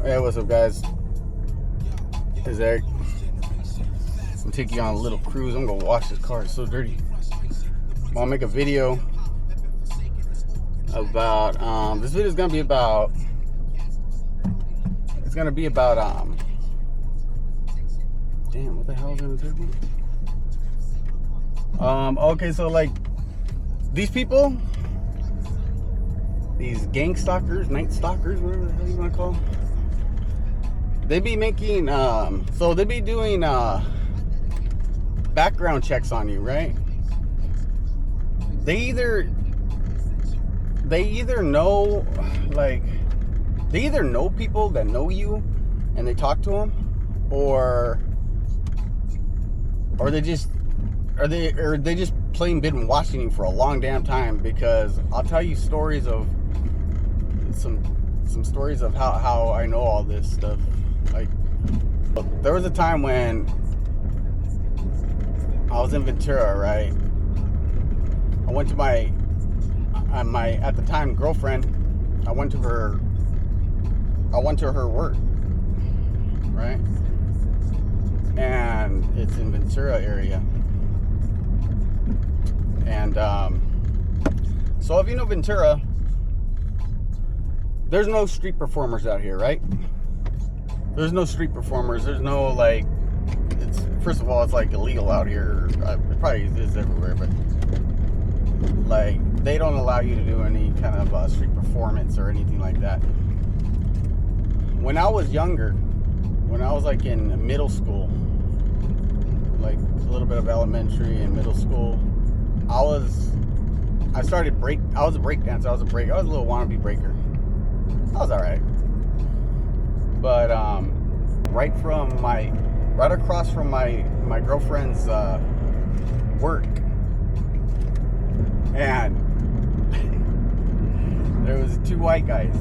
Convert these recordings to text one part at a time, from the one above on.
Hey, what's up, guys? It's Eric. I'm taking you on a little cruise. I'm gonna wash this car. It's so dirty. I'll make a video about this video is gonna be about damn, what the hell is gonna take me? Okay, so like these people, these gang stalkers, night stalkers, whatever the hell you want to call them, they be making so they be doing background checks on you, right? They either know, like, they either know people that know you and they talk to them, or they just plain been watching you for a long damn time. Because I'll tell you stories of some stories of how I know all this stuff. Like, there was a time when I was in Ventura, right? I went to my at the time girlfriend. I went to her work, right? And it's in Ventura area. And so if you know Ventura, there's no street performers out here, right? There's no street performers. There's no, like, it's, first of all, it's like illegal out here. It probably is everywhere, but like, they don't allow you to do any kind of street performance or anything like that. When I was younger, when I was like in middle school, like a little bit of elementary and middle school, I was a break dancer. I was a little wannabe breaker. I was all right. But right across from my girlfriend's work, and there was two white guys,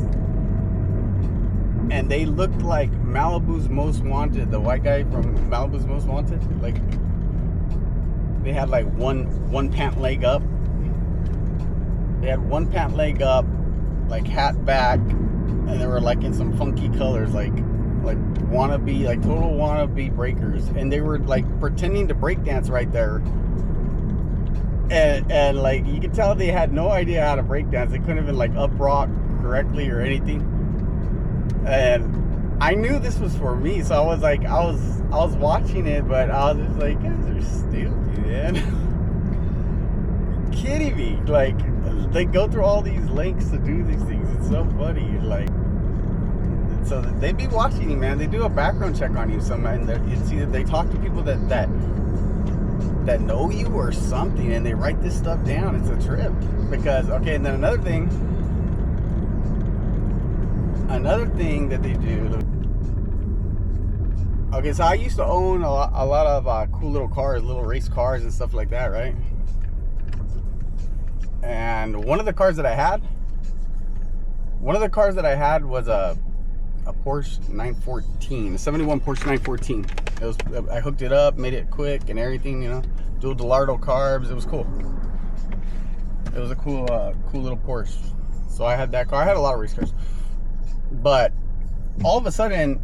and they looked like Malibu's Most Wanted. The white guy from Malibu's Most Wanted, like, they had like one pant leg up. They had one pant leg up, like hat back, and they were like in some funky colors, like wannabe, like total wannabe breakers, and they were like pretending to break dance right there. And like, you could tell they had no idea how to break dance. They couldn't even like up rock correctly or anything. And I knew this was for me, so I was like, I was watching it, but I was just like, guys are stupid, man. You're kidding me. Like, they go through all these lengths to do these things. It's so funny. Like, so they be watching you, man. They do a background check on you. It's either they talk to people that know you or something, and they write this stuff down. It's a trip. Because, okay, and then another thing that they do. Okay, so I used to own a lot of cool little cars, little race cars and stuff like that, right? And one of the cars that I had was a Porsche 914, a 71 Porsche 914. I hooked it up, made it quick and everything, you know, dual Delardo carbs. It was cool. It was a cool little Porsche. So I had that car. I had a lot of race cars. But all of a sudden,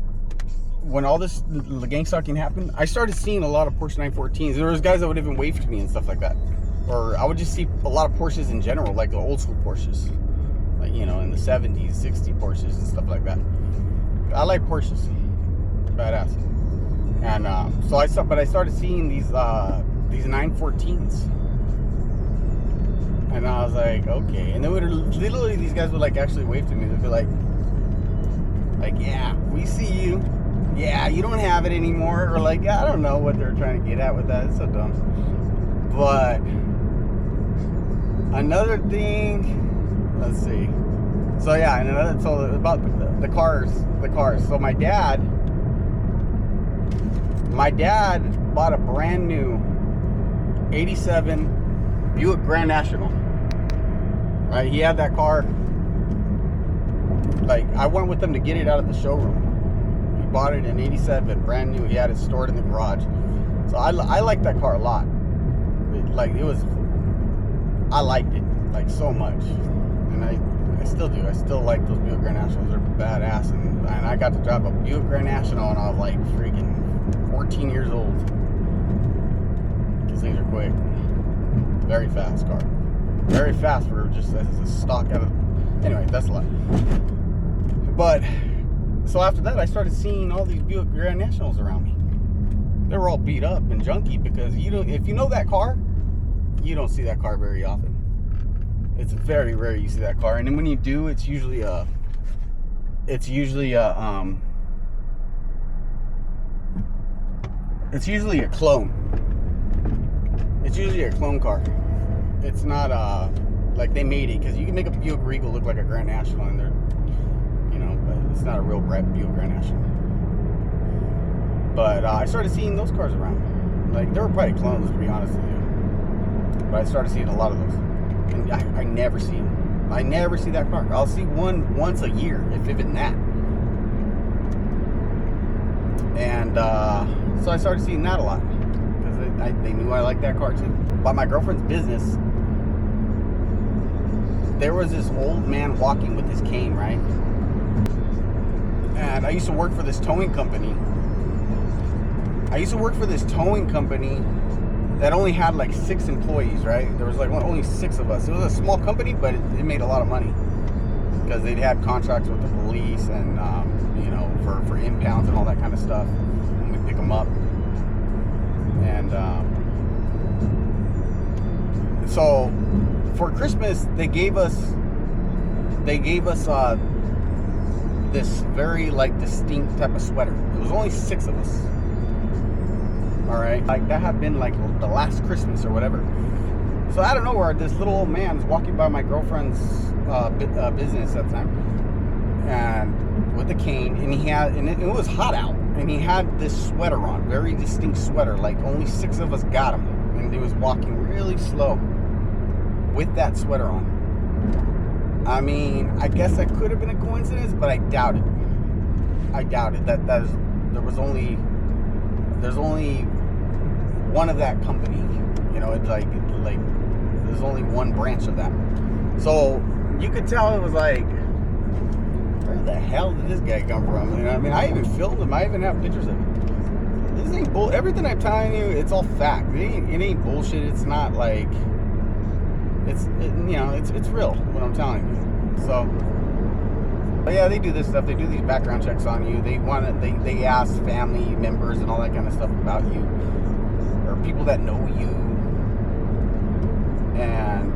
when all this gang stalking happened, I started seeing a lot of Porsche 914s. There was guys that would even wave to me and stuff like that. Or I would just see a lot of Porsches in general, like the old school Porsches. Like, you know, in the 70s, 60 Porsches and stuff like that. I like Porsches. Badass. And so I started seeing these 914s. And I was like, okay. And they would literally, these guys would like actually wave to me. They'd be like, yeah, we see you. Yeah, you don't have it anymore. Or like, I don't know what they're trying to get at with that. It's so dumb. But another thing, let's see. So yeah, and about the cars. So my dad bought a brand new 87 Buick Grand National. Right, he had that car. Like, I went with him to get it out of the showroom. He bought it in 87, brand new. He had it stored in the garage. So I liked that car a lot. I liked it like so much. And I still do. I still like those Buick Grand Nationals. They're badass, and I got to drive a Buick Grand National when I was like freaking 14 years old. Those things are quick. Very fast car. Very fast for just as a stock out of. Anyway, that's a lot. But so after that, I started seeing all these Buick Grand Nationals around me. They were all beat up and junky because if you know that car, you don't see that car very often. It's very rare you see that car, and then when you do, it's usually a clone. It's usually a clone car. It's not like they made it, because you can make a Buick Regal look like a Grand National, and they're, but it's not a real Buick Grand National. But I started seeing those cars around. Like, they were probably clones, to be honest with you. But I started seeing a lot of those. And I never see them. I never see that car. I'll see one once a year, if even that. And so I started seeing that a lot, because they knew I liked that car too. By my girlfriend's business, there was this old man walking with his cane, right? And I used to work for this towing company. That only had like 6 employees, right? There was like only 6 of us. It was a small company, but it made a lot of money, because they'd had contracts with the police and for impounds and all that kind of stuff. And we'd pick them up. And so for Christmas, they gave us this very like distinct type of sweater. It was only 6 of us. All right, like that had been like the last Christmas or whatever. So out of nowhere, this little old man was walking by my girlfriend's business at the time, and with a cane, and it was hot out, and he had this sweater on, very distinct sweater, like only 6 of us got him, and he was walking really slow with that sweater on. I mean, I guess that could have been a coincidence, but I doubt it. There's only one of that company, it's like there's only one branch of that. So you could tell it was like, where the hell did this guy come from? I mean, I even filmed him. I even have pictures of him. This ain't bull. Everything I'm telling you, it's all fact. It ain't bullshit. It's not like it's real what I'm telling you. So. But yeah, they do this stuff. They do these background checks on you. They ask family members and all that kind of stuff about you, or people that know you, and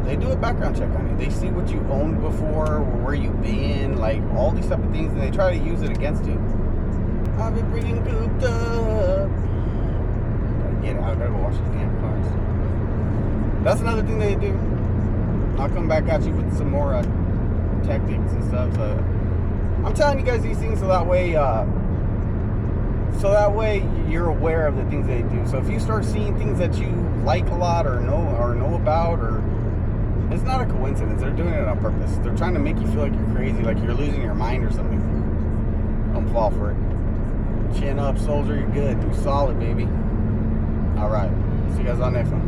they do a background check on you. They see what you owned before, or where you've been, like all these type of things, and they try to use it against you. I've been freaking cooped up. Gotta get out. I gotta go wash these damn cars. That's another thing they do. I'll come back at you with some more tactics and stuff. So I'm telling you guys these things so that way you're aware of the things they do. So if you start seeing things that you like a lot or know about, or it's not a coincidence, they're doing it on purpose. They're trying to make you feel like you're crazy, like you're losing your mind or something. Don't fall for it. Chin up, soldier. You're good. You're solid, baby. All right, see you guys on the next one.